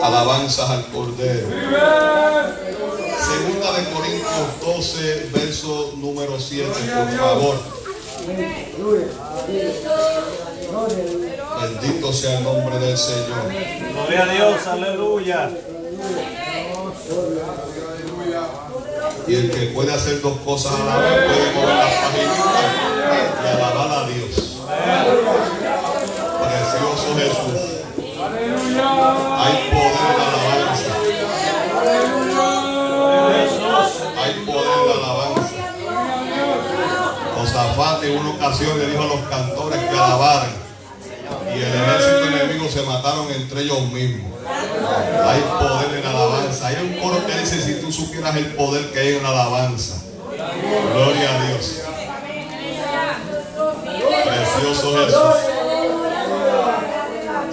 Alabanzas al Cordero. Segunda de Corintios 12, verso número 7, por favor. Bendito sea el nombre del Señor. Gloria a Dios, aleluya. Y el que puede hacer dos cosas a la vez puede mover las paginitas y alabar a Dios. Precioso Jesús. Hay poder en la alabanza. Hay poder en la alabanza. Josafat en una ocasión le dijo a los cantores que alabaran, y el ejército enemigo se mataron entre ellos mismos. Hay poder en la alabanza. Hay un coro que dice: si tú supieras el poder que hay en la alabanza. Gloria a Dios. Precioso Jesús.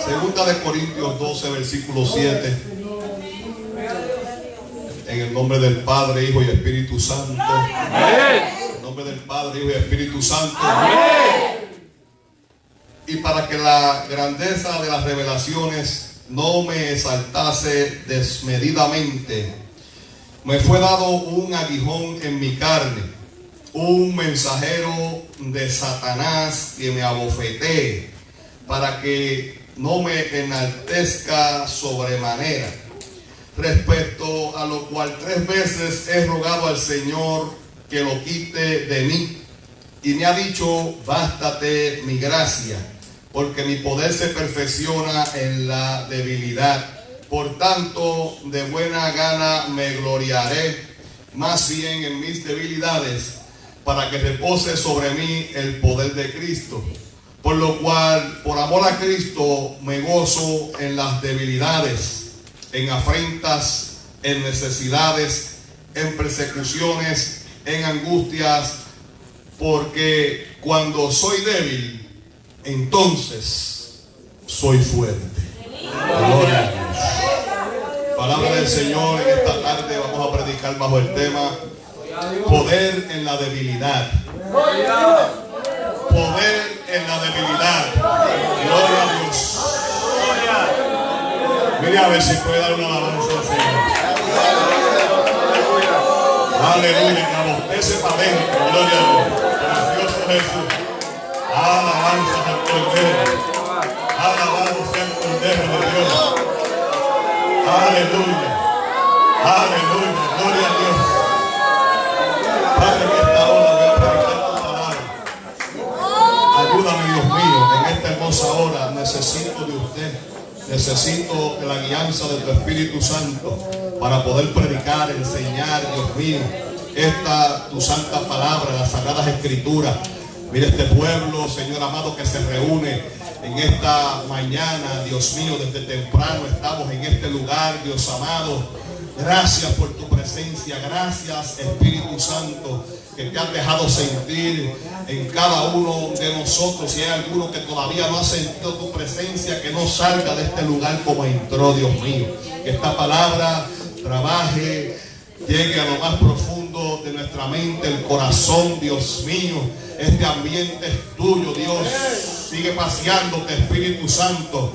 Segunda de Corintios 12, versículo 7. En el nombre del Padre, Hijo y Espíritu Santo. En el nombre del Padre, Hijo y Espíritu Santo. Y para que la grandeza de las revelaciones no me exaltase desmedidamente, me fue dado un aguijón en mi carne, un mensajero de Satanás que me abofetee, para que no me enaltezca sobremanera. Respecto a lo cual 3 veces he rogado al Señor que lo quite de mí, y me ha dicho: bástate mi gracia, porque mi poder se perfecciona en la debilidad. Por tanto, de buena gana me gloriaré, más bien en mis debilidades, para que repose sobre mí el poder de Cristo. Por lo cual, por amor a Cristo, me gozo en las debilidades, en afrentas, en necesidades, en persecuciones, en angustias, porque cuando soy débil, entonces soy fuerte. Gloria a Dios. Palabra del Señor. En esta tarde vamos a predicar bajo el tema: poder en la debilidad. Poder en la debilidad. Gloria a Dios. Mire a ver si puede dar una alabanza al Señor. Aleluya. Que abostece para adentro. Gloria a Dios. Precioso Jesús. Alabanza al Cordero. Alabado sea el Cordero de Dios. Aleluya. Aleluya. Gloria a Dios. Padre, en esta hora voy a predicar tu palabra. Ayúdame, Dios mío, en esta hermosa hora. Necesito de usted. Necesito de la guianza de tu Espíritu Santo para poder predicar, enseñar, Dios mío, esta tu santa palabra, las sagradas escrituras. Mira este pueblo, Señor amado, que se reúne en esta mañana, Dios mío, desde temprano estamos en este lugar, Dios amado. Gracias por tu presencia, gracias Espíritu Santo, que te has dejado sentir en cada uno de nosotros. Si hay alguno que todavía no ha sentido tu presencia, que no salga de este lugar como entró, Dios mío. Que esta palabra trabaje, llegue a lo más profundo de nuestra mente, el corazón, Dios mío. Este ambiente es tuyo, Dios. Sigue paseándote, Espíritu Santo.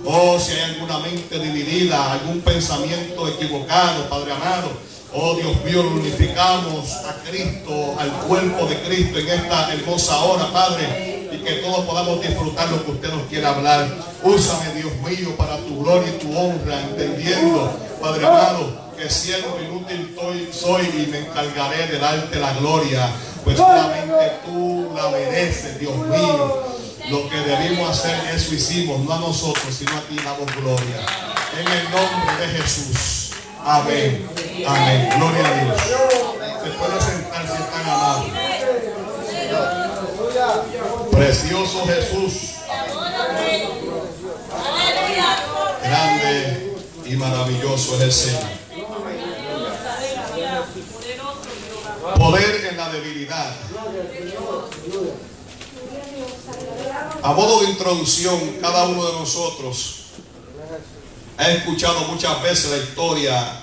Oh, si hay alguna mente dividida, algún pensamiento equivocado, Padre amado, oh Dios mío, glorificamos a Cristo, al cuerpo de Cristo en esta hermosa hora, Padre, y que todos podamos disfrutar lo que usted nos quiere hablar. Úsame, Dios mío, para tu gloria y tu honra, entendiendo, Padre amado, que siendo inútil soy y me encargaré de darte la gloria, pues solamente tú la mereces, Dios mío. Lo que debimos hacer, eso hicimos, no a nosotros, sino a ti damos gloria. En el nombre de Jesús. Amén. Amén. Gloria a Dios. Se puede sentar si están amados. Precioso Jesús. Grande y maravilloso es el Señor. Poder en la debilidad. A modo de introducción, cada uno de nosotros ha escuchado muchas veces la historia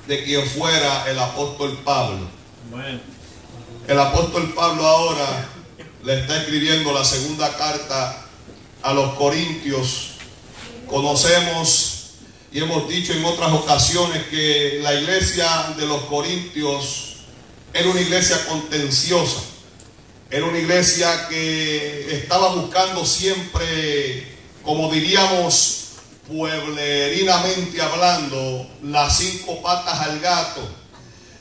de quien fuera el apóstol Pablo. El apóstol Pablo ahora le está escribiendo la segunda carta a los Corintios. Conocemos y hemos dicho en otras ocasiones que la iglesia de los Corintios era una iglesia contenciosa, era una iglesia que estaba buscando siempre, como diríamos pueblerinamente hablando, las 5 patas al gato.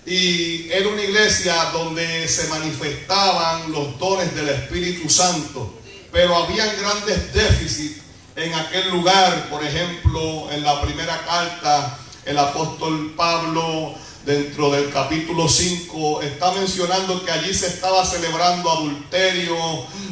Y era una iglesia donde se manifestaban los dones del Espíritu Santo, pero habían grandes déficits en aquel lugar. Por ejemplo, en la primera carta, el apóstol Pablo, dentro del capítulo 5, está mencionando que allí se estaba celebrando adulterio,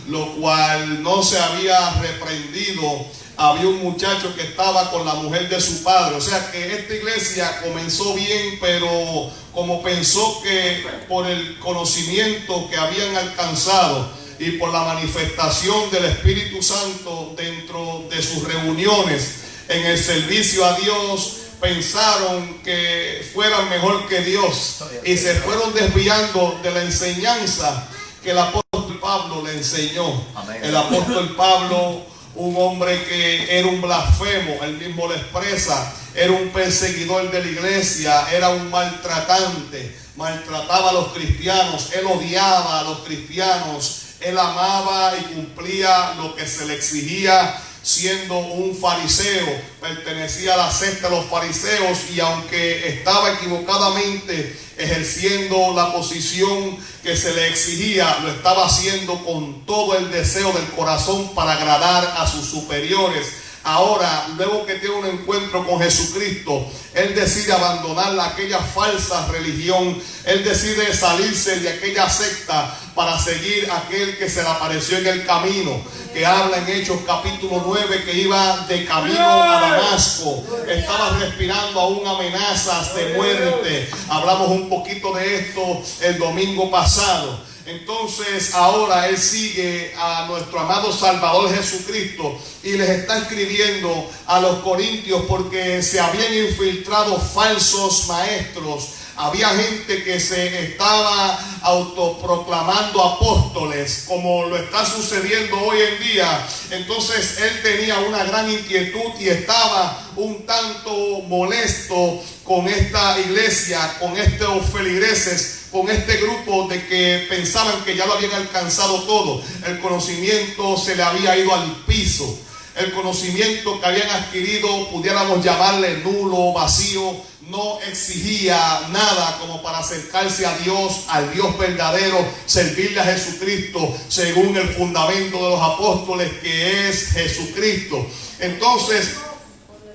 lo cual no se había reprendido. Había un muchacho que estaba con la mujer de su padre. O sea que esta iglesia comenzó bien, pero como pensó que por el conocimiento que habían alcanzado y por la manifestación del Espíritu Santo dentro de sus reuniones en el servicio a Dios, pensaron que fueran mejor que Dios y se fueron desviando de la enseñanza que el apóstol Pablo le enseñó. El apóstol Pablo, un hombre que era un blasfemo, él mismo lo expresa, era un perseguidor de la iglesia, era un maltratante, maltrataba a los cristianos, él odiaba a los cristianos, él amaba y cumplía lo que se le exigía siendo un fariseo, pertenecía a la secta de los fariseos, y aunque estaba equivocadamente ejerciendo la posición que se le exigía, lo estaba haciendo con todo el deseo del corazón para agradar a sus superiores. Ahora, luego que tiene un encuentro con Jesucristo, él decide abandonar aquella falsa religión, él decide salirse de aquella secta para seguir a aquel que se le apareció en el camino, que habla en Hechos capítulo 9, que iba de camino a Damasco, estaba respirando aún amenazas de muerte. Hablamos un poquito de esto el domingo pasado. Entonces ahora él sigue a nuestro amado Salvador Jesucristo y les está escribiendo a los corintios porque se habían infiltrado falsos maestros. Había gente que se estaba autoproclamando apóstoles, como lo está sucediendo hoy en día. Entonces él tenía una gran inquietud y estaba un tanto molesto con esta iglesia, con estos feligreses, con este grupo de que pensaban que ya lo habían alcanzado todo. El conocimiento se le había ido al piso. El conocimiento que habían adquirido, pudiéramos llamarle nulo, vacío, no exigía nada como para acercarse a Dios, al Dios verdadero, servirle a Jesucristo según el fundamento de los apóstoles, que es Jesucristo. Entonces,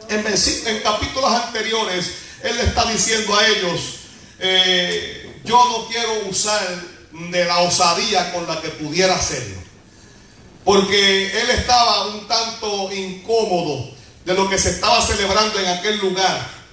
en capítulos anteriores, él le está diciendo a ellos, yo no quiero usar de la osadía con la que pudiera hacerlo, porque él estaba un tanto incómodo de lo que se estaba celebrando en aquel lugar,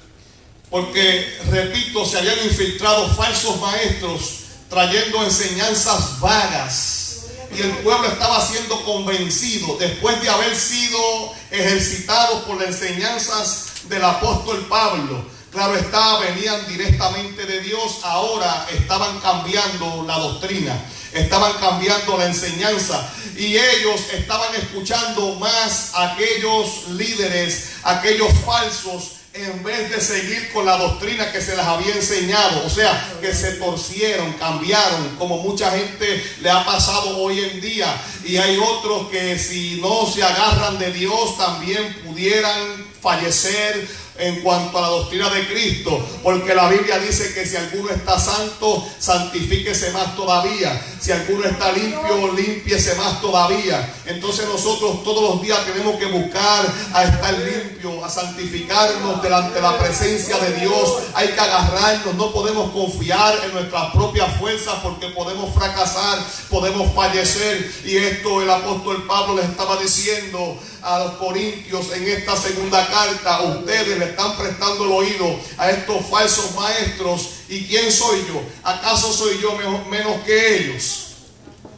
porque, repito, se habían infiltrado falsos maestros trayendo enseñanzas vagas, y el pueblo estaba siendo convencido después de haber sido ejercitados por las enseñanzas del apóstol Pablo. Claro está, venían directamente de Dios. Ahora estaban cambiando la doctrina, estaban cambiando la enseñanza, y ellos estaban escuchando más a aquellos líderes, aquellos falsos, en vez de seguir con la doctrina que se les había enseñado. O sea, que se torcieron, cambiaron, como mucha gente le ha pasado hoy en día. Y hay otros que, si no se agarran de Dios, también pudieran fallecer en cuanto a la doctrina de Cristo, porque la Biblia dice que si alguno está santo, santifíquese más todavía. Si alguno está limpio, límpiese más todavía. Entonces nosotros todos los días tenemos que buscar a estar limpios, a santificarnos delante de la presencia de Dios. Hay que agarrarnos, no podemos confiar en nuestras propias fuerzas, porque podemos fracasar, podemos fallecer. Y esto el apóstol Pablo les estaba diciendo a los corintios en esta segunda carta. Ustedes le están prestando el oído a estos falsos maestros. ¿Y quién soy yo? ¿Acaso soy yo menos que ellos?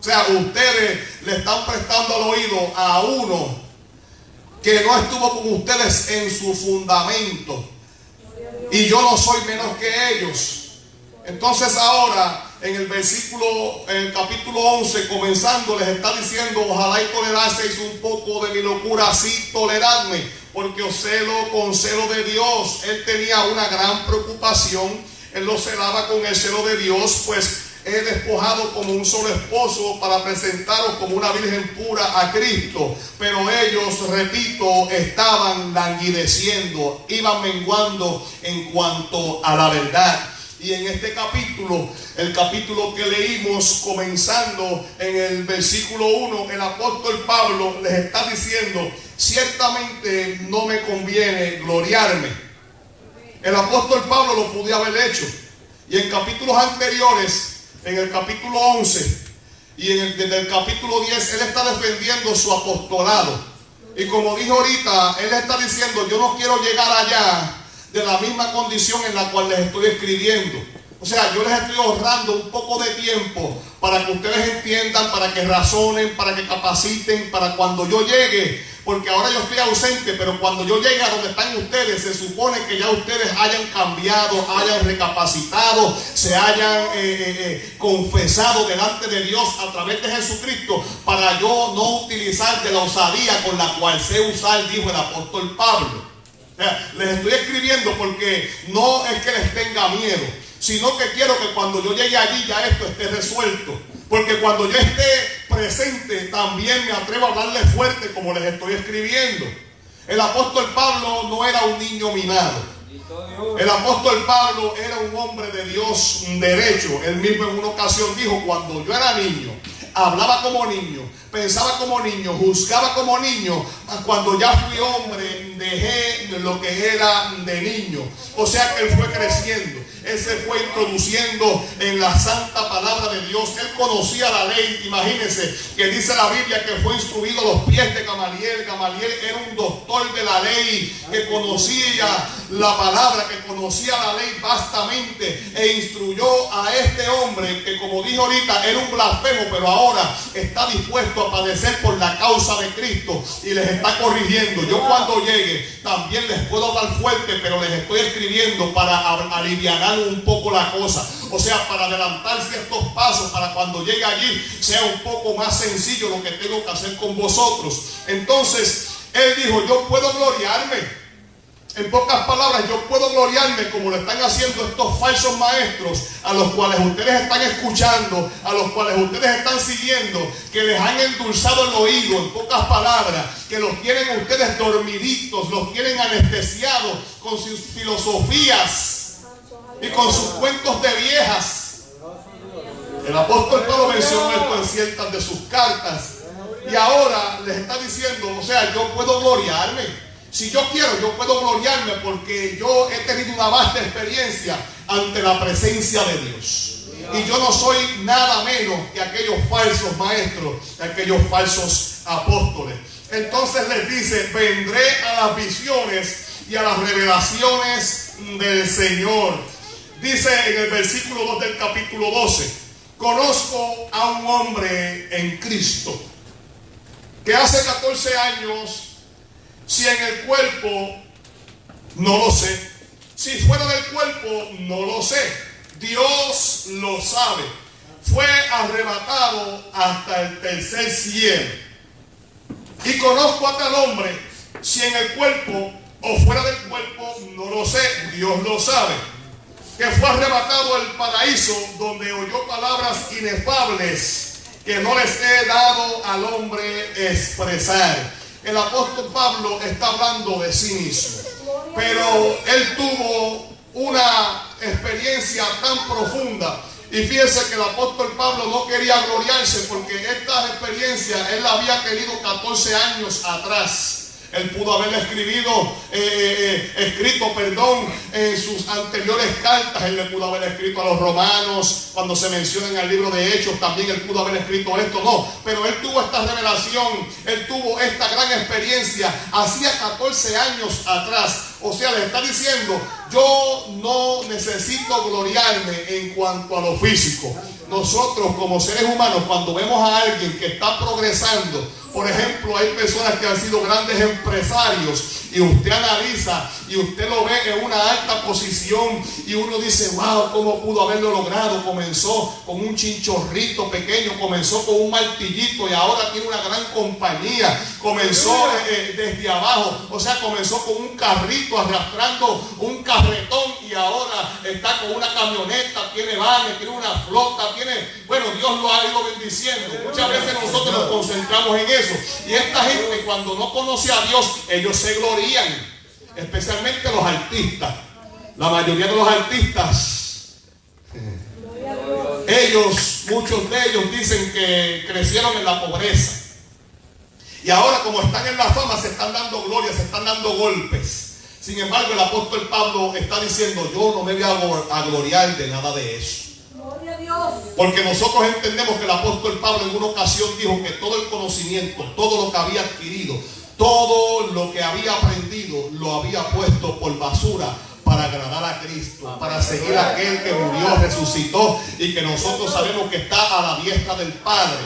O sea, ustedes le están prestando el oído a uno que no estuvo con ustedes en su fundamento, y yo no soy menos que ellos. Entonces ahora en el capítulo 11, comenzando, les está diciendo: ojalá y toleraseis un poco de mi locura, así toleradme, porque os celo con celo de Dios. Él tenía una gran preocupación, él lo celaba con el celo de Dios, pues he despojado como un solo esposo para presentaros como una virgen pura a Cristo. Pero ellos, repito, estaban languideciendo, iban menguando en cuanto a la verdad. Y en este capítulo, el capítulo que leímos, comenzando en el versículo 1, el apóstol Pablo les está diciendo: ciertamente no me conviene gloriarme. El apóstol Pablo lo pudo haber hecho. Y en capítulos anteriores, en el capítulo 11 y desde el capítulo 10, él está defendiendo su apostolado. Y como dijo ahorita, él está diciendo: yo no quiero llegar allá de la misma condición en la cual les estoy escribiendo. O sea, yo les estoy ahorrando un poco de tiempo para que ustedes entiendan, para que razonen, para que capaciten, para cuando yo llegue, porque ahora yo estoy ausente, pero cuando yo llegue a donde están ustedes, se supone que ya ustedes hayan cambiado, hayan recapacitado, se hayan confesado delante de Dios a través de Jesucristo, para yo no utilizar de la osadía con la cual sé usar, dijo el apóstol Pablo. Les estoy escribiendo porque no es que les tenga miedo, sino que quiero que cuando yo llegue allí ya esto esté resuelto. Porque cuando yo esté presente, también me atrevo a hablarle fuerte como les estoy escribiendo. El apóstol Pablo no era un niño mimado. El apóstol Pablo era un hombre de Dios derecho. Él mismo en una ocasión dijo: cuando yo era niño, hablaba como niño, pensaba como niño, juzgaba como niño. Cuando ya fui hombre, dejé lo que era de niño. O sea que él fue creciendo. Él se fue introduciendo en la santa palabra de Dios. Él conocía la ley. Imagínense que dice la Biblia que fue instruido a los pies de Gamaliel. Gamaliel era un doctor de la ley, que conocía la palabra, que conocía la ley vastamente, e instruyó a este hombre que, como dijo ahorita, era un blasfemo, pero ahora está dispuesto a padecer por la causa de Cristo, y les está corrigiendo. Yo cuando llegue también les puedo hablar fuerte, pero les estoy escribiendo para aliviar un poco la cosa, o sea, para adelantar ciertos pasos, para cuando llegue allí sea un poco más sencillo lo que tengo que hacer con vosotros. Entonces él dijo: yo puedo gloriarme. En pocas palabras, yo puedo gloriarme como lo están haciendo estos falsos maestros, a los cuales ustedes están escuchando, a los cuales ustedes están siguiendo, que les han endulzado el oído. En pocas palabras, que los tienen ustedes dormiditos, los tienen anestesiados con sus filosofías y con sus cuentos de viejas. El apóstol Pablo mencionó esto en ciertas de sus cartas, y ahora les está diciendo: o sea, yo puedo gloriarme. Si yo quiero, yo puedo gloriarme, porque yo he tenido una vasta experiencia ante la presencia de Dios. Y yo no soy nada menos que aquellos falsos maestros, aquellos falsos apóstoles. Entonces les dice: vendré a las visiones y a las revelaciones del Señor. Dice en el versículo 2 del capítulo 12: conozco a un hombre en Cristo que hace 14 años, si en el cuerpo, no lo sé. Si fuera del cuerpo, no lo sé. Dios lo sabe. Fue arrebatado hasta el tercer cielo. Y conozco a tal hombre, si en el cuerpo o fuera del cuerpo, no lo sé. Dios lo sabe. Que fue arrebatado al paraíso, donde oyó palabras inefables que no les he dado al hombre expresar. El apóstol Pablo está hablando de sí mismo, pero él tuvo una experiencia tan profunda. Y fíjense que el apóstol Pablo no quería gloriarse, porque esta experiencia él la había tenido 14 años atrás. Él pudo haberle escrito en sus anteriores cartas. Él le pudo haber escrito a los romanos, cuando se menciona en el libro de Hechos, también él pudo haber escrito esto. No, pero él tuvo esta revelación, él tuvo esta gran experiencia hacía 14 años atrás. O sea, le está diciendo: yo no necesito gloriarme en cuanto a lo físico. Nosotros como seres humanos, cuando vemos a alguien que está progresando, Por ejemplo, hay personas que han sido grandes empresarios y usted analiza y usted lo ve en una alta posición y uno dice, wow, ¿cómo pudo haberlo logrado? Comenzó con un chinchorrito pequeño, comenzó con un martillito y ahora tiene una gran compañía. Comenzó desde abajo, o sea, comenzó con un carrito arrastrando un carretón y ahora está con una camioneta, tiene vanes, tiene una flota, bueno, Dios lo ha ido bendiciendo. Muchas veces nosotros nos concentramos en eso y esta gente cuando no conoce a Dios, ellos se glorían, especialmente los artistas. La mayoría de los artistas, muchos de ellos dicen que crecieron en la pobreza y ahora como están en la fama se están dando gloria, se están dando golpes. Sin embargo, el apóstol Pablo está diciendo, yo no me voy a gloriar de nada de eso. Porque nosotros entendemos que el apóstol Pablo en una ocasión dijo que todo el conocimiento, todo lo que había adquirido, todo lo que había aprendido, lo había puesto por basura para agradar a Cristo, para seguir a aquel que murió, resucitó y que nosotros sabemos que está a la diestra del Padre.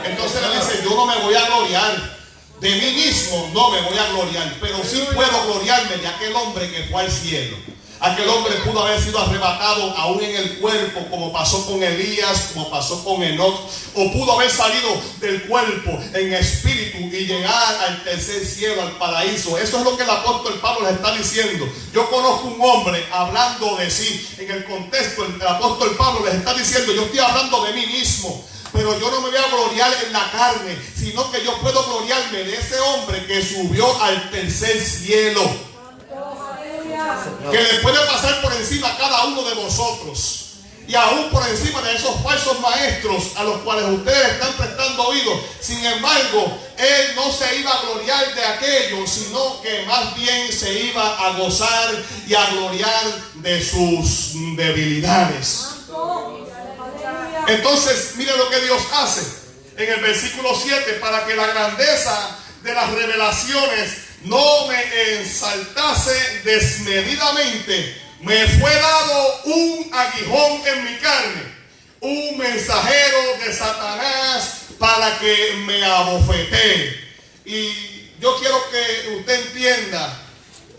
Entonces él dice, yo no me voy a gloriar de mí mismo, no me voy a gloriar, pero sí puedo gloriarme de aquel hombre que fue al cielo. Aquel hombre pudo haber sido arrebatado aún en el cuerpo, como pasó con Elías, como pasó con Enoc, o pudo haber salido del cuerpo en espíritu y llegar al tercer cielo, al paraíso. Eso es lo que el apóstol Pablo les está diciendo. Yo conozco un hombre hablando de sí. En el contexto, el apóstol Pablo les está diciendo, yo estoy hablando de mí mismo, pero yo no me voy a gloriar en la carne, sino que yo puedo gloriarme de ese hombre que subió al tercer cielo, que le puede pasar por encima a cada uno de vosotros y aún por encima de esos falsos maestros a los cuales ustedes están prestando oído. Sin embargo, él no se iba a gloriar de aquello, sino que más bien se iba a gozar y a gloriar de sus debilidades. Entonces, mire lo que Dios hace en el versículo 7: para que la grandeza de las revelaciones no me ensaltase desmedidamente, me fue dado un aguijón en mi carne, un mensajero de Satanás para que me abofetee. Y yo quiero que usted entienda,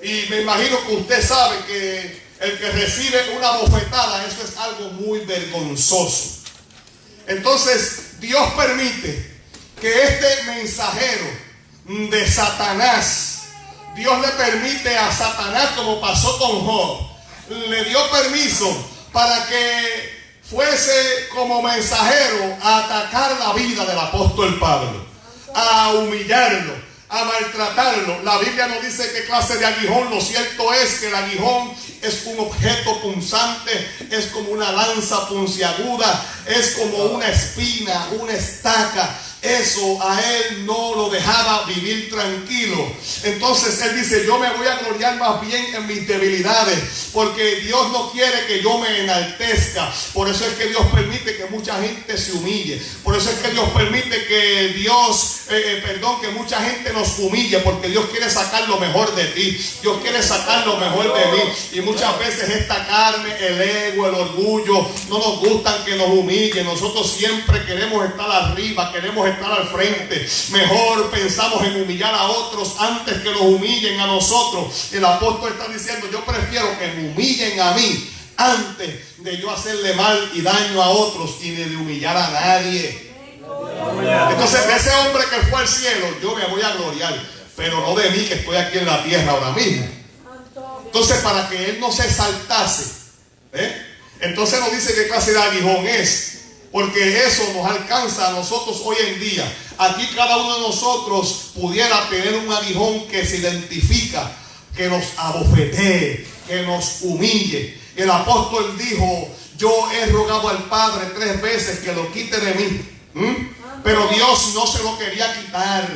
y me imagino que usted sabe que el que recibe una bofetada, eso es algo muy vergonzoso. Entonces Dios permite que este mensajero de Satanás, Dios le permite a Satanás, como pasó con Job, le dio permiso para que fuese como mensajero a atacar la vida del apóstol Pablo, a humillarlo, a maltratarlo. La Biblia no dice qué clase de aguijón. Lo cierto es que el aguijón es un objeto punzante, es como una lanza puntiaguda, es como una espina, una estaca. Eso a él no lo dejaba vivir tranquilo. Entonces él dice, yo me voy a gloriar más bien en mis debilidades, porque Dios no quiere que yo me enaltezca. Por eso es que Dios permite que mucha gente se humille. Por eso es que Dios permite que que mucha gente nos humille, porque Dios quiere sacar lo mejor de ti. Dios quiere sacar lo mejor de mí. Y muchas veces esta carne, el ego, el orgullo, no nos gustan que nos humillen. Nosotros siempre queremos estar arriba, queremos estar al frente. Mejor pensamos en humillar a otros antes que nos humillen a nosotros. El apóstol está diciendo, yo prefiero que me humillen a mí antes de yo hacerle mal y daño a otros y de humillar a nadie. Entonces de ese hombre que fue al cielo yo me voy a gloriar, pero no de mí que estoy aquí en la tierra ahora mismo. Entonces para que él no se exaltase, entonces nos dice qué clase de aguijón es, porque eso nos alcanza a nosotros hoy en día. Aquí cada uno de nosotros pudiera tener un aguijón que se identifica, que nos abofetee, que nos humille. El apóstol dijo, yo he rogado al Padre 3 veces que lo quite de mí, pero Dios no se lo quería quitar,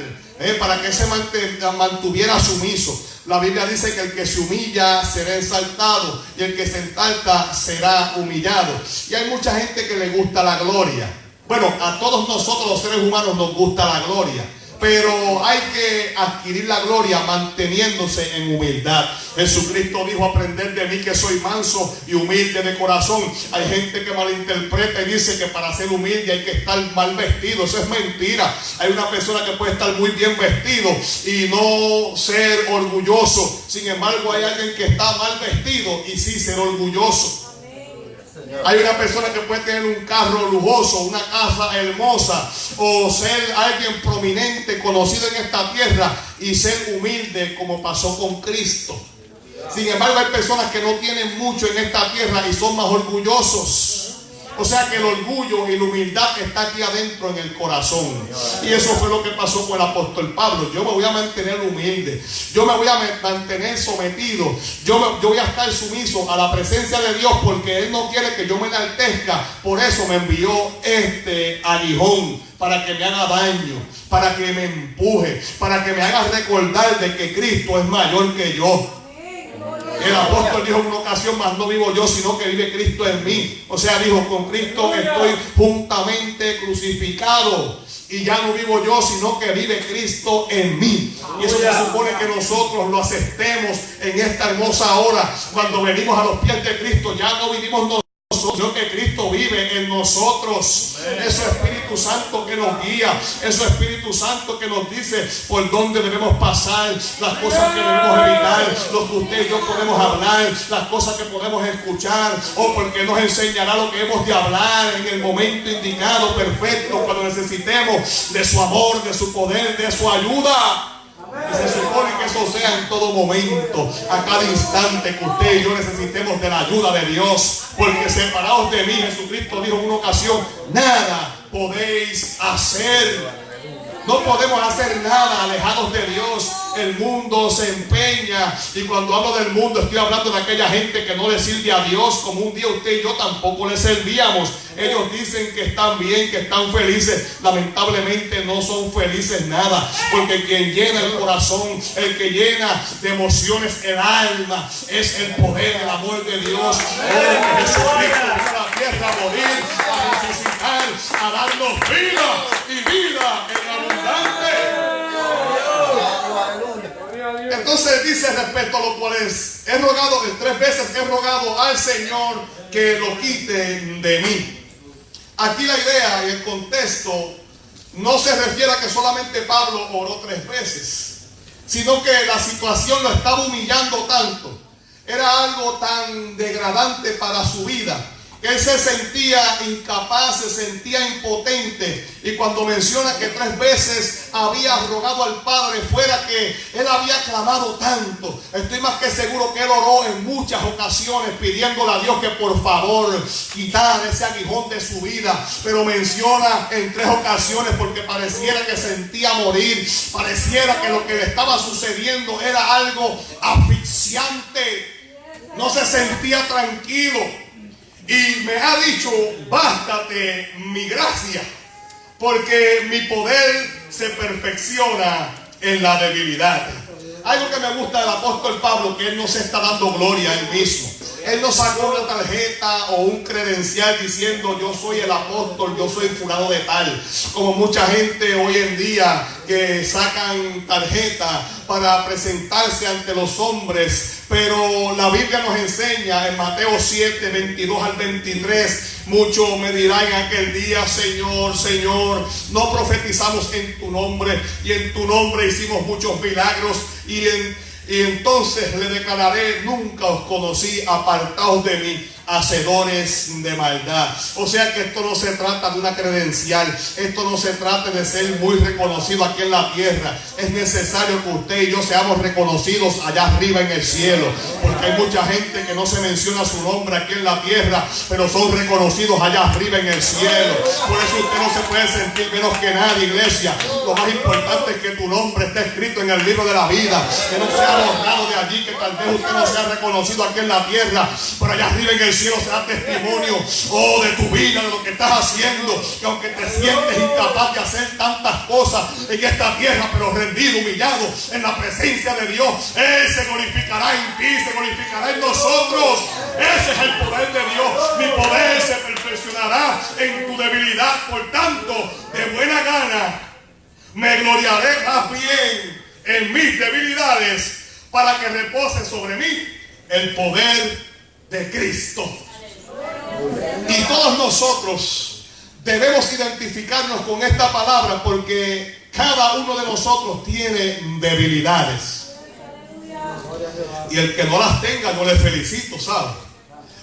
para que se mantuviera sumiso. La Biblia dice que el que se humilla será exaltado y el que se exalta será humillado. Y hay mucha gente que le gusta la gloria. Bueno, a todos nosotros los seres humanos nos gusta la gloria, pero hay que adquirir la gloria manteniéndose en humildad. Jesucristo dijo: aprended de mí que soy manso y humilde de corazón. Hay gente que malinterpreta y dice que para ser humilde hay que estar mal vestido. Eso es mentira. Hay una persona que puede estar muy bien vestido y no ser orgulloso. Sin embargo, hay alguien que está mal vestido y sí ser orgulloso. Hay una persona que puede tener un carro lujoso, una casa hermosa, o ser alguien prominente, conocido en esta tierra, y ser humilde, como pasó con Cristo. Sin embargo, hay personas que no tienen mucho en esta tierra y son más orgullosos. O sea que el orgullo y la humildad está aquí adentro en el corazón. Y eso fue lo que pasó con el apóstol Pablo. Yo me voy a mantener humilde. Yo me voy a mantener sometido. Yo voy a estar sumiso a la presencia de Dios, porque Él no quiere que yo me enaltezca. Por eso me envió este aguijón, para que me haga daño, para que me empuje, para que me haga recordar de que Cristo es mayor que yo. El apóstol dijo en una ocasión: mas no vivo yo, sino que vive Cristo en mí. O sea, dijo: con Cristo estoy juntamente crucificado, y ya no vivo yo, sino que vive Cristo en mí. Y eso se supone que nosotros lo aceptemos en esta hermosa hora. Cuando venimos a los pies de Cristo, ya no vivimos nosotros, sino que Cristo vive en nosotros. Eso es Espíritu Santo que nos guía. Eso es Espíritu Santo que nos dice por dónde debemos pasar, las cosas que debemos evitar, lo que usted y yo podemos hablar, las cosas que podemos escuchar, o porque nos enseñará lo que hemos de hablar en el momento indicado, perfecto, cuando necesitemos de su amor, de su poder, de su ayuda. Y se supone que eso sea en todo momento, a cada instante, que usted y yo necesitemos de la ayuda de Dios. Porque separados de mí, Jesucristo dijo en una ocasión: nada podéis hacer. No podemos hacer nada alejados de Dios. El mundo se empeña, y cuando hablo del mundo estoy hablando de aquella gente que no le sirve a Dios, como un día usted y yo tampoco le servíamos. Ellos dicen que están bien, que están felices. Lamentablemente no son felices nada, porque quien llena el corazón, el que llena de emociones el alma, es el poder del amor de Dios. Jesucristo vino a la tierra a morir, a resucitar, a darnos vida y vida en abundante. Entonces dice respecto a lo cual he rogado, 3 veces he rogado al Señor que lo quiten de mí. Aquí la idea y el contexto no se refiere a que solamente Pablo oró 3 veces, sino que la situación lo estaba humillando tanto, era algo tan degradante para su vida, que él se sentía incapaz, se sentía impotente. Y cuando menciona que 3 veces había rogado al Padre, fuera que él había clamado tanto, estoy más que seguro que él oró en muchas ocasiones pidiéndole a Dios que por favor quitara ese aguijón de su vida. Pero menciona en 3 ocasiones porque pareciera que sentía morir, pareciera que lo que le estaba sucediendo era algo asfixiante, no se sentía tranquilo. Y me ha dicho: bástate mi gracia, porque mi poder se perfecciona en la debilidad. Algo que me gusta del apóstol Pablo, que él no se está dando gloria a él mismo. Él no sacó una tarjeta o un credencial diciendo: yo soy el apóstol, yo soy fulano de tal. Como mucha gente hoy en día que sacan tarjeta para presentarse ante los hombres. Pero la Biblia nos enseña en Mateo 7, 22 al 23. Muchos me dirán en aquel día: Señor, Señor, no profetizamos en tu nombre, y en tu nombre hicimos muchos milagros, y entonces le declararé: nunca os conocí, apartaos de mí, hacedores de maldad. O sea que esto no se trata de una credencial, esto no se trata de ser muy reconocido aquí en la tierra. Es necesario que usted y yo seamos reconocidos allá arriba en el cielo, porque hay mucha gente que no se menciona su nombre aquí en la tierra, pero son reconocidos allá arriba en el cielo. Por eso usted no se puede sentir menos que nadie, iglesia. Lo más importante es que tu nombre esté escrito en el libro de la vida, que no sea borrado de allí, que tal vez usted no sea reconocido aquí en la tierra, pero allá arriba en el cielo será testimonio, de tu vida, de lo que estás haciendo, que aunque te sientes incapaz de hacer tantas cosas en esta tierra, pero rendido, humillado en la presencia de Dios, Él se glorificará en ti, se glorificará en nosotros. Ese es el poder de Dios. Mi poder se perfeccionará en tu debilidad. Por tanto, de buena gana, Me gloriaré más bien en mis debilidades para que repose sobre mí el poder de Cristo. Y todos nosotros debemos identificarnos con esta palabra porque cada uno de nosotros tiene debilidades. Y el que no las tenga, no le felicito, ¿sabe?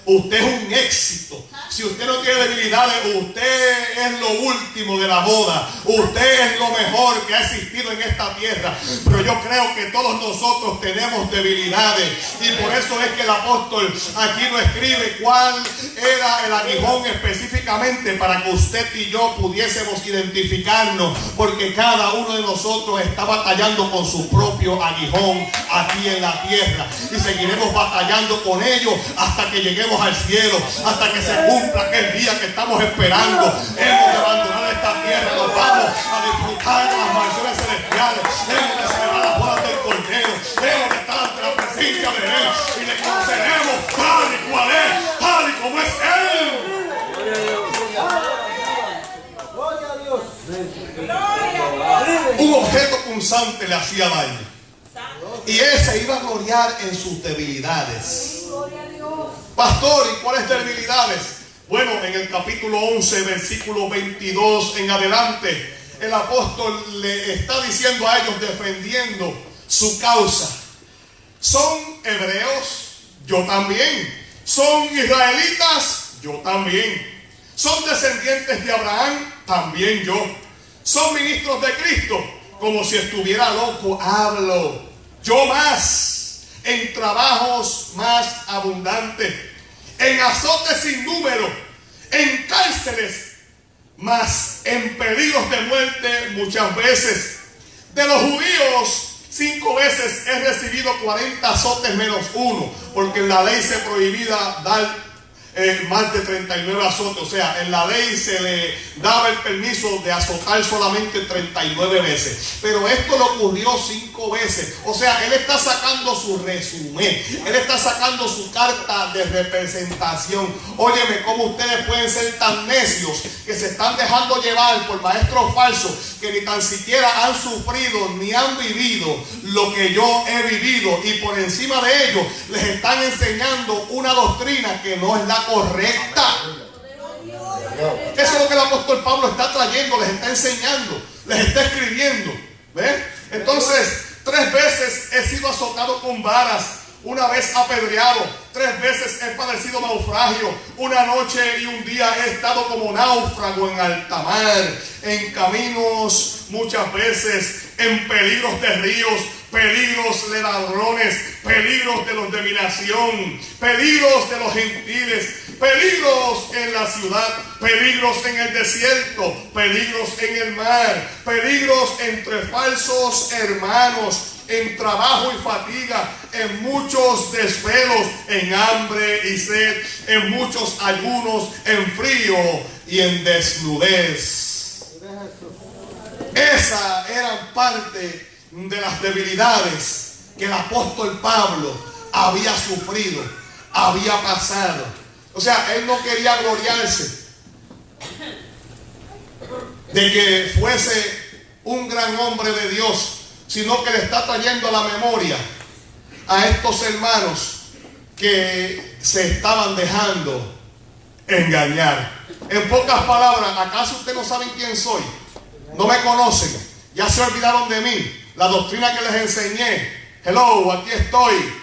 Usted es un éxito. Si usted no tiene debilidades, usted es lo último de la boda. Usted es lo mejor que ha existido en esta tierra. Pero yo creo que todos nosotros tenemos debilidades. Y por eso es que el apóstol aquí nos escribe cuál era el aguijón específicamente para que usted y yo pudiésemos identificarnos. Porque cada uno de nosotros está batallando con su propio aguijón aquí en la tierra. Y seguiremos batallando con ellos hasta que lleguemos al cielo, hasta que se cumpla aquel día que estamos esperando. Hemos de abandonar esta tierra, nos vamos a disfrutar de las mansiones celestiales, hemos de celebrar las bodas del Cordero, hemos de estar ante la presencia de Él y le conoceremos tal y cual es, tal y como es Él. Un objeto punzante le hacía daño y él se iba a gloriar en sus debilidades. Pastor, ¿y cuáles debilidades? Bueno, en el capítulo 11, versículo 22 en adelante, el apóstol le está diciendo a ellos, defendiendo su causa. ¿Son hebreos? Yo también. ¿Son israelitas? Yo también. ¿Son descendientes de Abraham? También yo. ¿Son ministros de Cristo? Como si estuviera loco, hablo. Yo más. En trabajos más abundantes, en azotes sin número, en cárceles, más en peligros de muerte muchas veces. De los judíos 5 veces he recibido 40 azotes menos 1, porque en la ley se prohibía dar más de 39 azotes. O sea, en la ley se le daba el permiso de azotar solamente 39 veces, pero esto le ocurrió 5 veces. O sea, él está sacando su resumen, él está sacando su carta de representación. Óyeme, cómo ustedes pueden ser tan necios que se están dejando llevar por maestros falsos que ni tan siquiera han sufrido ni han vivido lo que yo he vivido, y por encima de ello les están enseñando una doctrina que no es la correcta. Eso es lo que el apóstol Pablo está trayendo, les está enseñando, les está escribiendo. ¿Ven? Entonces, 3 veces he sido azotado con varas, una vez apedreado, 3 veces he padecido naufragio, una noche y un día he estado como náufrago en alta mar, en caminos muchas veces, en peligros de ríos, peligros de ladrones, peligros de los de mi nación, peligros de los gentiles, peligros en la ciudad, peligros en el desierto, peligros en el mar, peligros entre falsos hermanos, en trabajo y fatiga, en muchos desvelos, en hambre y sed, en muchos ayunos, en frío y en desnudez. Esas eran parte de las debilidades que el apóstol Pablo había sufrido, había pasado. O sea, él no quería gloriarse de que fuese un gran hombre de Dios, sino que le está trayendo a la memoria a estos hermanos que se estaban dejando engañar. En pocas palabras, ¿acaso ustedes no saben quién soy? ¿No me conocen? ¿Ya se olvidaron de mí? La doctrina que les enseñé. Hello, aquí estoy.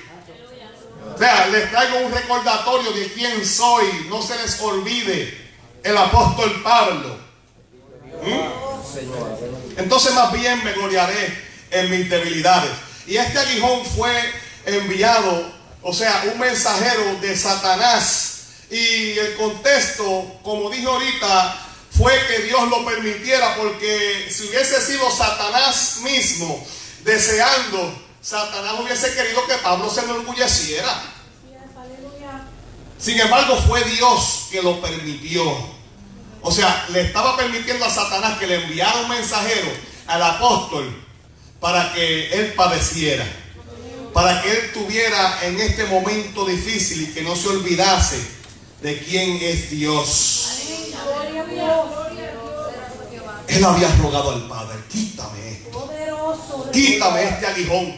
O sea, les traigo un recordatorio de quién soy. No se les olvide el apóstol Pablo. Entonces más bien me gloriaré en mis debilidades. Y este aguijón fue enviado, o sea, un mensajero de Satanás. Y el contexto, como dije ahorita, fue que Dios lo permitiera, porque si hubiese sido Satanás mismo deseando, Satanás hubiese querido que Pablo se enorgulleciera. Sin embargo, fue Dios que lo permitió. O sea, le estaba permitiendo a Satanás que le enviara un mensajero al apóstol para que él padeciera, para que él tuviera en este momento difícil y que no se olvidase de quién es Dios. Él había rogado al Padre: quítame esto, quítame este aguijón,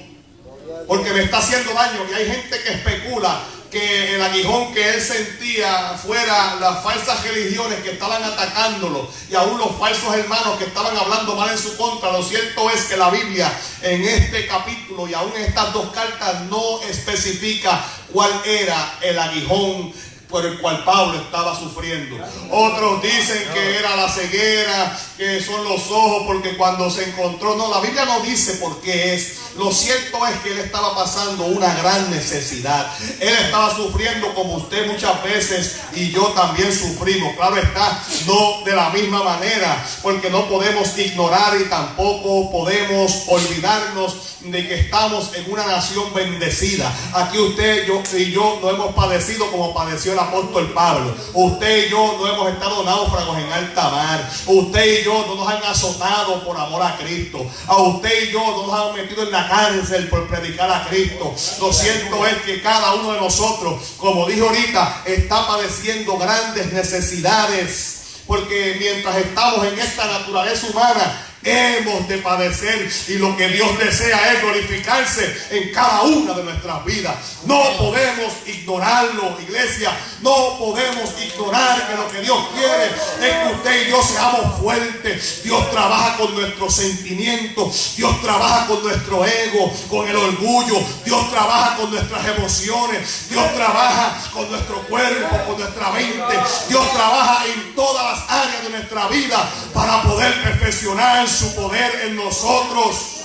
porque me está haciendo daño. Y hay gente que especula que el aguijón que él sentía fuera las falsas religiones que estaban atacándolo, y aún los falsos hermanos que estaban hablando mal en su contra. Lo cierto es que la Biblia en este capítulo y aún en estas dos cartas no especifica cuál era el aguijón por el cual Pablo estaba sufriendo. Otros dicen que era la ceguera, que son los ojos, porque cuando se encontró, no, la Biblia no dice por qué es. Lo cierto es que él estaba pasando una gran necesidad. Él estaba sufriendo como usted muchas veces y yo también sufrimos. Claro está, no de la misma manera, porque no podemos ignorar y tampoco podemos olvidarnos de que estamos en una nación bendecida. Aquí usted y yo no hemos padecido como padeció el apóstol Pablo. Usted y yo no hemos estado náufragos en alta mar. Usted y yo no nos han azotado por amor a Cristo. A usted y yo no nos han metido en la cárcel por predicar a Cristo. Lo cierto es que cada uno de nosotros, como dije ahorita, está padeciendo grandes necesidades, porque mientras estamos en esta naturaleza humana, hemos de padecer, y lo que Dios desea es glorificarse en cada una de nuestras vidas. No podemos ignorarlo, iglesia. No podemos ignorar que lo que Dios quiere es que usted y yo seamos fuertes. Dios trabaja con nuestros sentimientos, Dios trabaja con nuestro ego, con el orgullo, Dios trabaja con nuestras emociones, Dios trabaja con nuestro cuerpo, con nuestra mente. Dios trabaja en todas las áreas de nuestra vida para poder perfeccionar su poder en nosotros,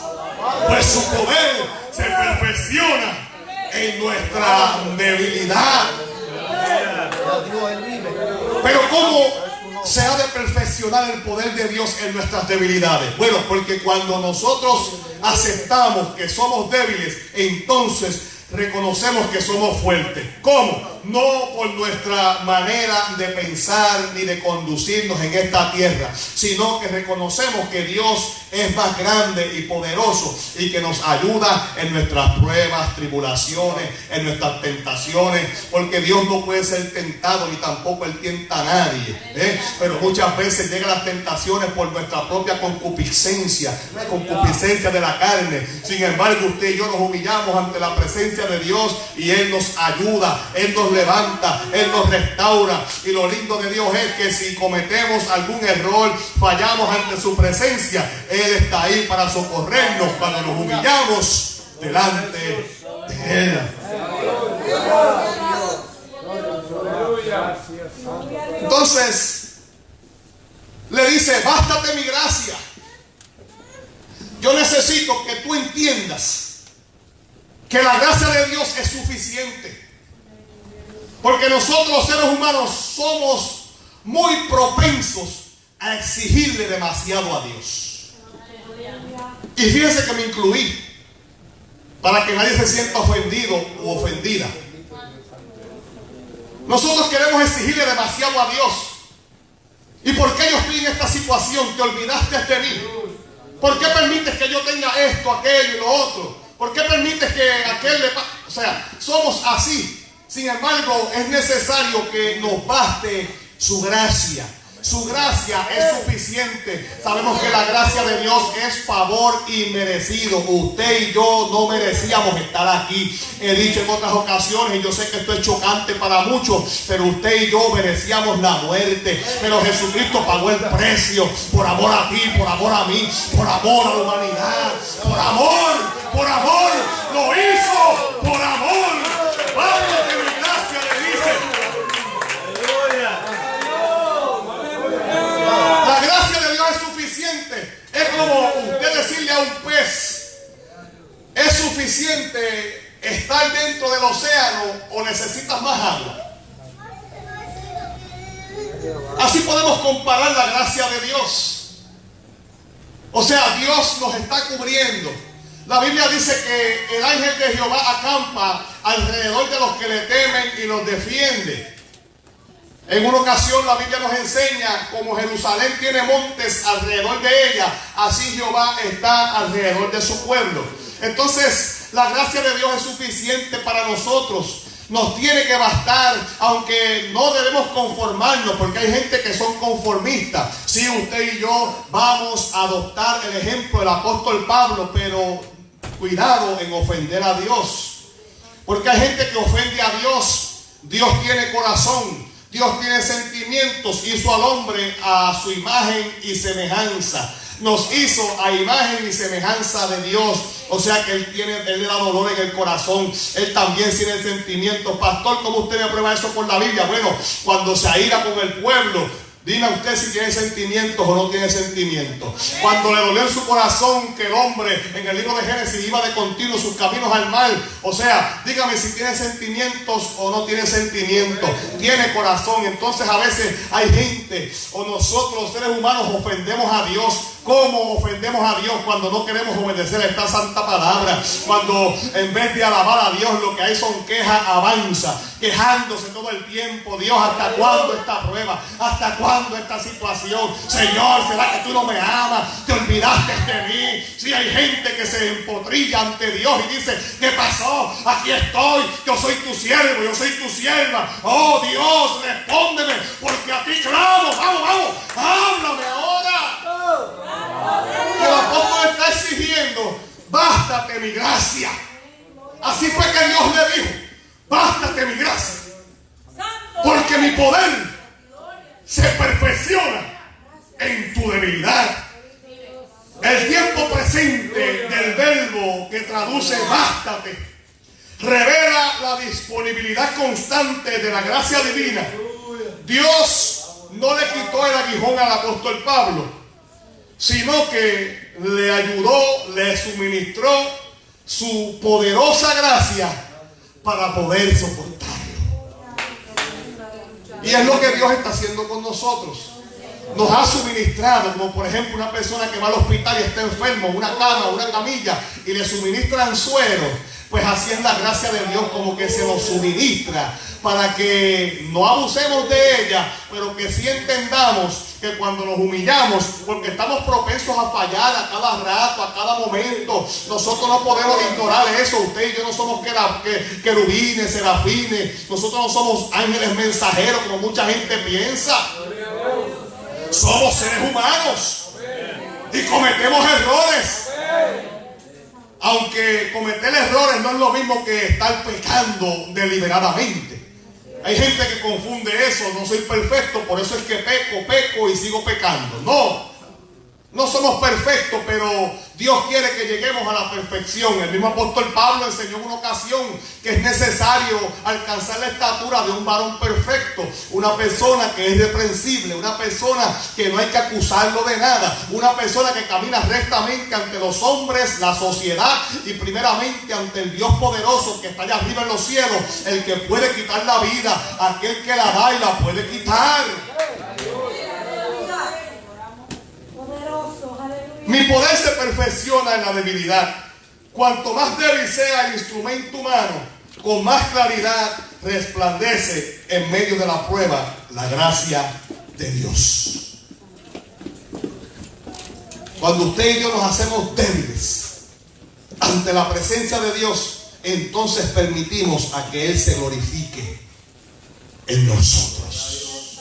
pues su poder se perfecciona en nuestra debilidad. Pero ¿cómo se ha de perfeccionar el poder de Dios en nuestras debilidades? Bueno, porque cuando nosotros aceptamos que somos débiles, entonces reconocemos que somos fuertes. ¿Cómo? No por nuestra manera de pensar ni de conducirnos en esta tierra, sino que reconocemos que Dios es más grande y poderoso y que nos ayuda en nuestras pruebas, tribulaciones, en nuestras tentaciones, porque Dios no puede ser tentado ni tampoco Él tienta a nadie, pero muchas veces llegan las tentaciones por nuestra propia concupiscencia, la concupiscencia de la carne. Sin embargo, usted y yo nos humillamos ante la presencia de Dios y Él nos ayuda, Él nos levanta, Él nos restaura. Y lo lindo de Dios es que si cometemos algún error, fallamos ante su presencia, Él está ahí para socorrernos cuando nos humillamos delante de Él. Entonces le dice: bástate mi gracia. Yo necesito que tú entiendas que la gracia de Dios es suficiente, porque nosotros los seres humanos somos muy propensos a exigirle demasiado a Dios. Y fíjense que me incluí, para que nadie se sienta ofendido u ofendida. Nosotros queremos exigirle demasiado a Dios. ¿Y por qué yo estoy en esta situación? ¿Te olvidaste de mí? ¿Por qué permites que yo tenga esto, aquello y lo otro? ¿Por qué permites que aquel le pase? O sea, somos así. Sin embargo, es necesario que nos baste su gracia. Su gracia es suficiente. Sabemos que la gracia de Dios es favor inmerecido. Usted y yo no merecíamos estar aquí. He dicho en otras ocasiones, y yo sé que esto es chocante para muchos, pero usted y yo merecíamos la muerte. Pero Jesucristo pagó el precio por amor a ti, por amor a mí, por amor a la humanidad. Por amor, lo hizo por amor. Padre de mi gracia, le dice. La gracia de Dios es suficiente. Es como usted decirle a un pez: ¿es suficiente estar dentro del océano o necesitas más agua? Así podemos comparar la gracia de Dios. O sea, Dios nos está cubriendo. La Biblia dice que el ángel de Jehová acampa alrededor de los que le temen y los defiende. En una ocasión la Biblia nos enseña: como Jerusalén tiene montes alrededor de ella, así Jehová está alrededor de su pueblo. Entonces, la gracia de Dios es suficiente para nosotros. Nos tiene que bastar, aunque no debemos conformarnos, porque hay gente que son conformistas. Sí, usted y yo vamos a adoptar el ejemplo del apóstol Pablo, pero cuidado en ofender a Dios, porque hay gente que ofende a Dios. Dios tiene corazón, Dios tiene sentimientos, hizo al hombre a su imagen y semejanza. Nos hizo a imagen y semejanza de Dios. O sea que Él le da dolor en el corazón. Él también tiene sentimientos. Pastor, ¿cómo usted me prueba eso por la Biblia? Bueno, cuando se aira con el pueblo, dime usted si tiene sentimientos o no tiene sentimientos. Cuando le dolió en su corazón que el hombre en el libro de Génesis iba de continuo sus caminos al mal. O sea, dígame si tiene sentimientos o no tiene sentimientos. Tiene corazón. Entonces a veces hay gente, o nosotros los seres humanos, ofendemos a Dios. ¿Cómo ofendemos a Dios? Cuando no queremos obedecer a esta santa palabra. Cuando en vez de alabar a Dios lo que hay son quejas, avanza, quejándose todo el tiempo. Dios, ¿hasta cuándo esta prueba? ¿Hasta cuándo esta situación? Señor, ¿será que tú no me amas? ¿Te olvidaste de mí? Si hay gente que se empotrilla ante Dios y dice, ¿qué pasó? Aquí estoy, yo soy tu siervo, yo soy tu sierva. Oh Dios, respóndeme, porque a ti clamo. Vamos, háblame ahora. Y el apóstol está exigiendo, bástate mi gracia. Así fue que Dios le dijo, bástate mi gracia, porque mi poder se perfecciona en tu debilidad. El tiempo presente del verbo que traduce bástate revela la disponibilidad constante de la gracia divina. Dios no le quitó el aguijón al apóstol Pablo, sino que le ayudó, le suministró su poderosa gracia para poder soportarlo. Y es lo que Dios está haciendo con nosotros. Nos ha suministrado, como por ejemplo una persona que va al hospital y está enfermo, una cama, una camilla, y le suministran suero. Pues así es la gracia de Dios, como que se nos suministra para que no abusemos de ella, pero que sí entendamos que cuando nos humillamos, porque estamos propensos a fallar a cada rato, a cada momento, nosotros no podemos ignorar eso. Usted y yo no somos querubines, serafines, nosotros no somos ángeles mensajeros como mucha gente piensa. Somos seres humanos y cometemos errores. Aunque cometer errores no es lo mismo que estar pecando deliberadamente. Hay gente que confunde eso. No soy perfecto, por eso es que peco y sigo pecando. No somos perfectos, pero Dios quiere que lleguemos a la perfección. El mismo apóstol Pablo enseñó en una ocasión que es necesario alcanzar la estatura de un varón perfecto, una persona que es irreprensible, una persona que no hay que acusarlo de nada, una persona que camina rectamente ante los hombres, la sociedad y primeramente ante el Dios poderoso que está allá arriba en los cielos, el que puede quitar la vida, aquel que la da y la puede quitar. Mi poder se perfecciona en la debilidad. Cuanto más débil sea el instrumento humano, con más claridad resplandece en medio de la prueba la gracia de Dios. Cuando usted y yo nos hacemos débiles ante la presencia de Dios, entonces permitimos a que Él se glorifique en nosotros.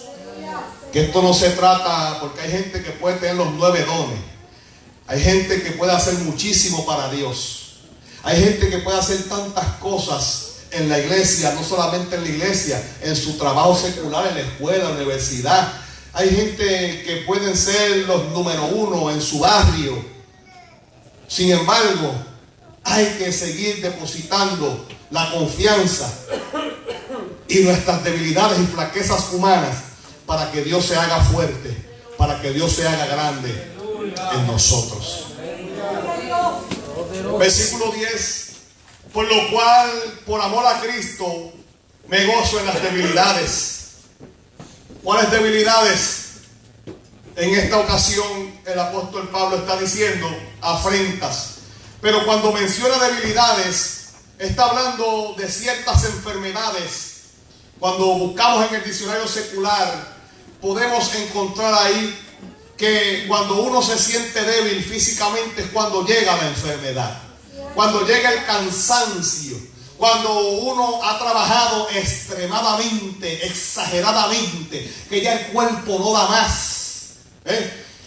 Que esto no se trata, porque hay gente que puede tener los 9 dones. Hay gente que puede hacer muchísimo para Dios. Hay gente que puede hacer tantas cosas en la iglesia, no solamente en la iglesia, en su trabajo secular, en la escuela, en la universidad. Hay gente que pueden ser los número 1 en su barrio. Sin embargo, hay que seguir depositando la confianza y nuestras debilidades y flaquezas humanas para que Dios se haga fuerte, para que Dios se haga grande en nosotros. Versículo 10. Por lo cual, por amor a Cristo, me gozo en las debilidades. ¿Cuáles debilidades? En esta ocasión el apóstol Pablo está diciendo afrentas. Pero cuando menciona debilidades, está hablando de ciertas enfermedades. Cuando buscamos en el diccionario secular, podemos encontrar ahí que cuando uno se siente débil físicamente es cuando llega la enfermedad, cuando llega el cansancio. Cuando uno ha trabajado extremadamente, exageradamente, que ya el cuerpo no da más,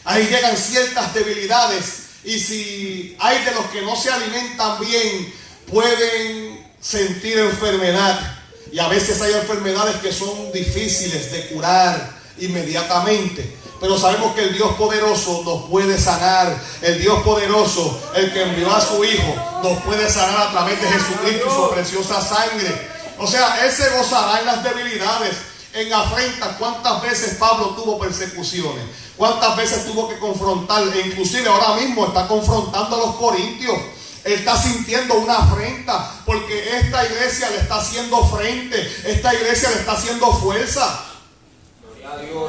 ahí llegan ciertas debilidades. Y si hay de los que no se alimentan bien, pueden sentir enfermedad. Y a veces hay enfermedades que son difíciles de curar inmediatamente. Pero sabemos que el Dios poderoso nos puede sanar. El Dios poderoso, el que envió a su Hijo, nos puede sanar a través de Jesucristo y su preciosa sangre. O sea, Él se gozará en las debilidades, en afrentas. ¿Cuántas veces Pablo tuvo persecuciones? ¿Cuántas veces tuvo que confrontar? E inclusive ahora mismo está confrontando a los corintios. Él está sintiendo una afrenta porque esta iglesia le está haciendo frente. Esta iglesia le está haciendo fuerza.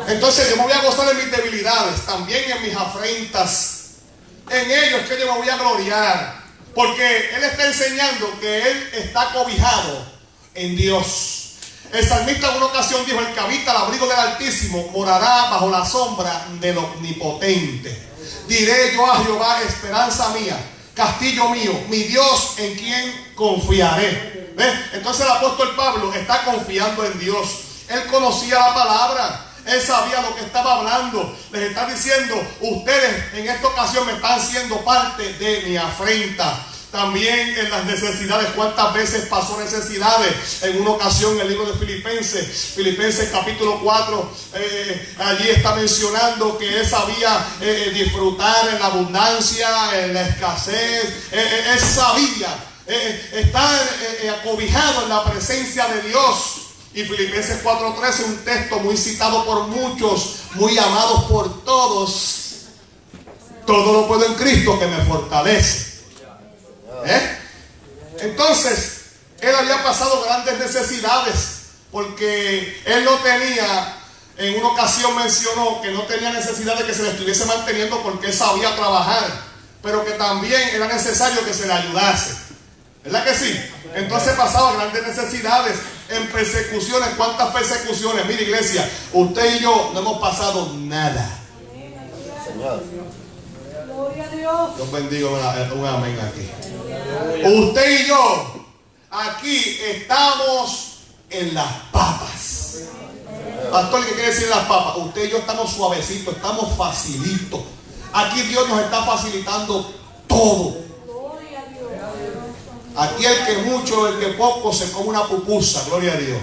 Entonces yo me voy a gozar en mis debilidades, también en mis afrentas. En ello es que yo me voy a gloriar, porque Él está enseñando que Él está cobijado en Dios. El salmista en una ocasión dijo: el que habita al abrigo del Altísimo morará bajo la sombra del Omnipotente. Diré yo a Jehová, esperanza mía, castillo mío, mi Dios en quien confiaré. ¿Ves? Entonces el apóstol Pablo está confiando en Dios. Él conocía la palabra. Él sabía lo que estaba hablando. Les está diciendo: ustedes en esta ocasión me están siendo parte de mi afrenta. También en las necesidades. ¿Cuántas veces pasó necesidades? En una ocasión en el libro de Filipenses capítulo 4, allí está mencionando que él sabía disfrutar en la abundancia, en la escasez. Él sabía estar acobijado en la presencia de Dios. Y Filipenses 4:13, un texto muy citado por muchos, muy amado por todos. Todo lo puedo en Cristo que me fortalece. Entonces, él había pasado grandes necesidades, porque él no tenía, en una ocasión mencionó que no tenía necesidad de que se le estuviese manteniendo porque él sabía trabajar, pero que también era necesario que se le ayudase. ¿Verdad que sí? Entonces pasaba grandes necesidades, en persecuciones. ¿Cuántas persecuciones? Mire, iglesia, usted y yo no hemos pasado nada. Señor. Gloria a Dios. Dios bendiga, un amén aquí. Usted y yo aquí estamos en las papas. Pastor, ¿qué quiere decir las papas? Usted y yo estamos suavecitos, estamos facilitos. Aquí Dios nos está facilitando todo. Aquí el que mucho, el que poco, se come una pupusa, gloria a Dios.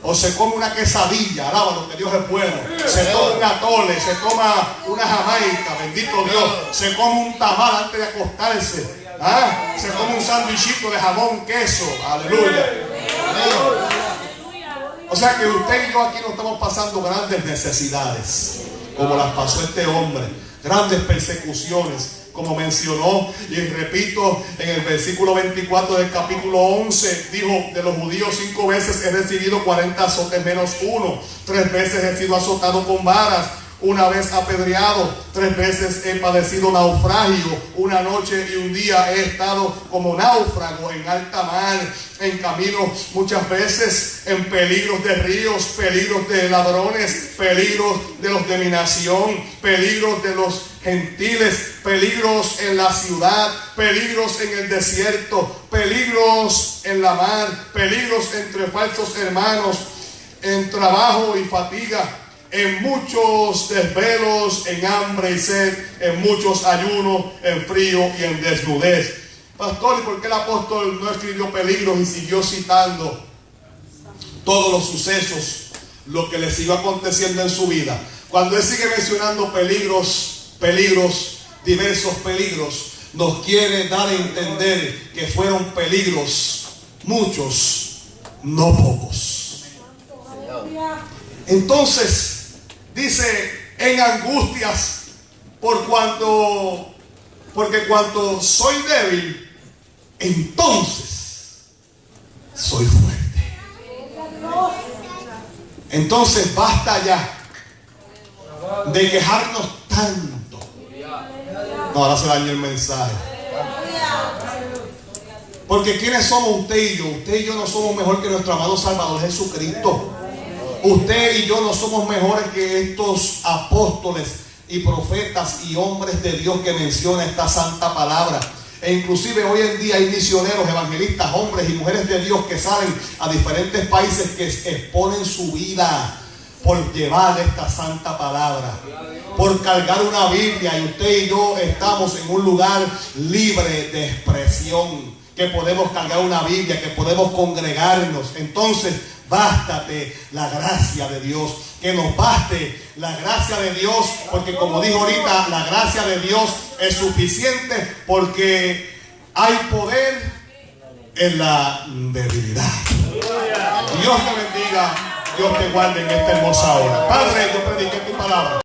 O se come una quesadilla, alaba lo que Dios es bueno. Se toma un atole, se toma una jamaica, bendito Dios. Se come un tamal antes de acostarse. Se come un sándwichito de jamón, queso, aleluya. O sea que usted y yo aquí no estamos pasando grandes necesidades, como las pasó este hombre. Grandes persecuciones, como mencionó y repito en el versículo 24 del capítulo 11, dijo: de los judíos 5 veces he recibido 40 azotes menos 1, 3 veces he sido azotado con varas, 1 vez apedreado, 3 veces he padecido naufragio, 1 noche y 1 día he estado como náufrago en alta mar, en camino muchas veces, en peligros de ríos, peligros de ladrones, peligros de los de mi nación, peligros de los gentiles, peligros en la ciudad, peligros en el desierto, peligros en la mar, peligros entre falsos hermanos, en trabajo y fatiga, en muchos desvelos, en hambre y sed, en muchos ayunos, en frío y en desnudez. Pastor, ¿y por qué el apóstol no escribió peligros y siguió citando todos los sucesos, lo que les iba aconteciendo en su vida? Cuando él sigue mencionando peligros, diversos peligros, nos quiere dar a entender que fueron peligros, muchos, no pocos. Entonces, dice: en angustias, porque cuando soy débil, entonces soy fuerte. Entonces basta ya de quejarnos tanto. No, ahora se dañó el mensaje. Porque ¿quiénes somos usted y yo? Usted y yo no somos mejor que nuestro amado Salvador Jesucristo. Usted y yo no somos mejores que estos apóstoles y profetas y hombres de Dios que menciona esta santa palabra. E inclusive hoy en día hay misioneros, evangelistas, hombres y mujeres de Dios que salen a diferentes países que exponen su vida por llevar esta santa palabra, por cargar una Biblia. Y usted y yo estamos en un lugar libre de expresión, que podemos cargar una Biblia, que podemos congregarnos. Entonces, bástate la gracia de Dios, que nos baste la gracia de Dios, porque como dijo ahorita, la gracia de Dios es suficiente, porque hay poder en la debilidad. Dios te bendiga, Dios te guarde en esta hermosa hora. Padre, yo prediqué tu palabra.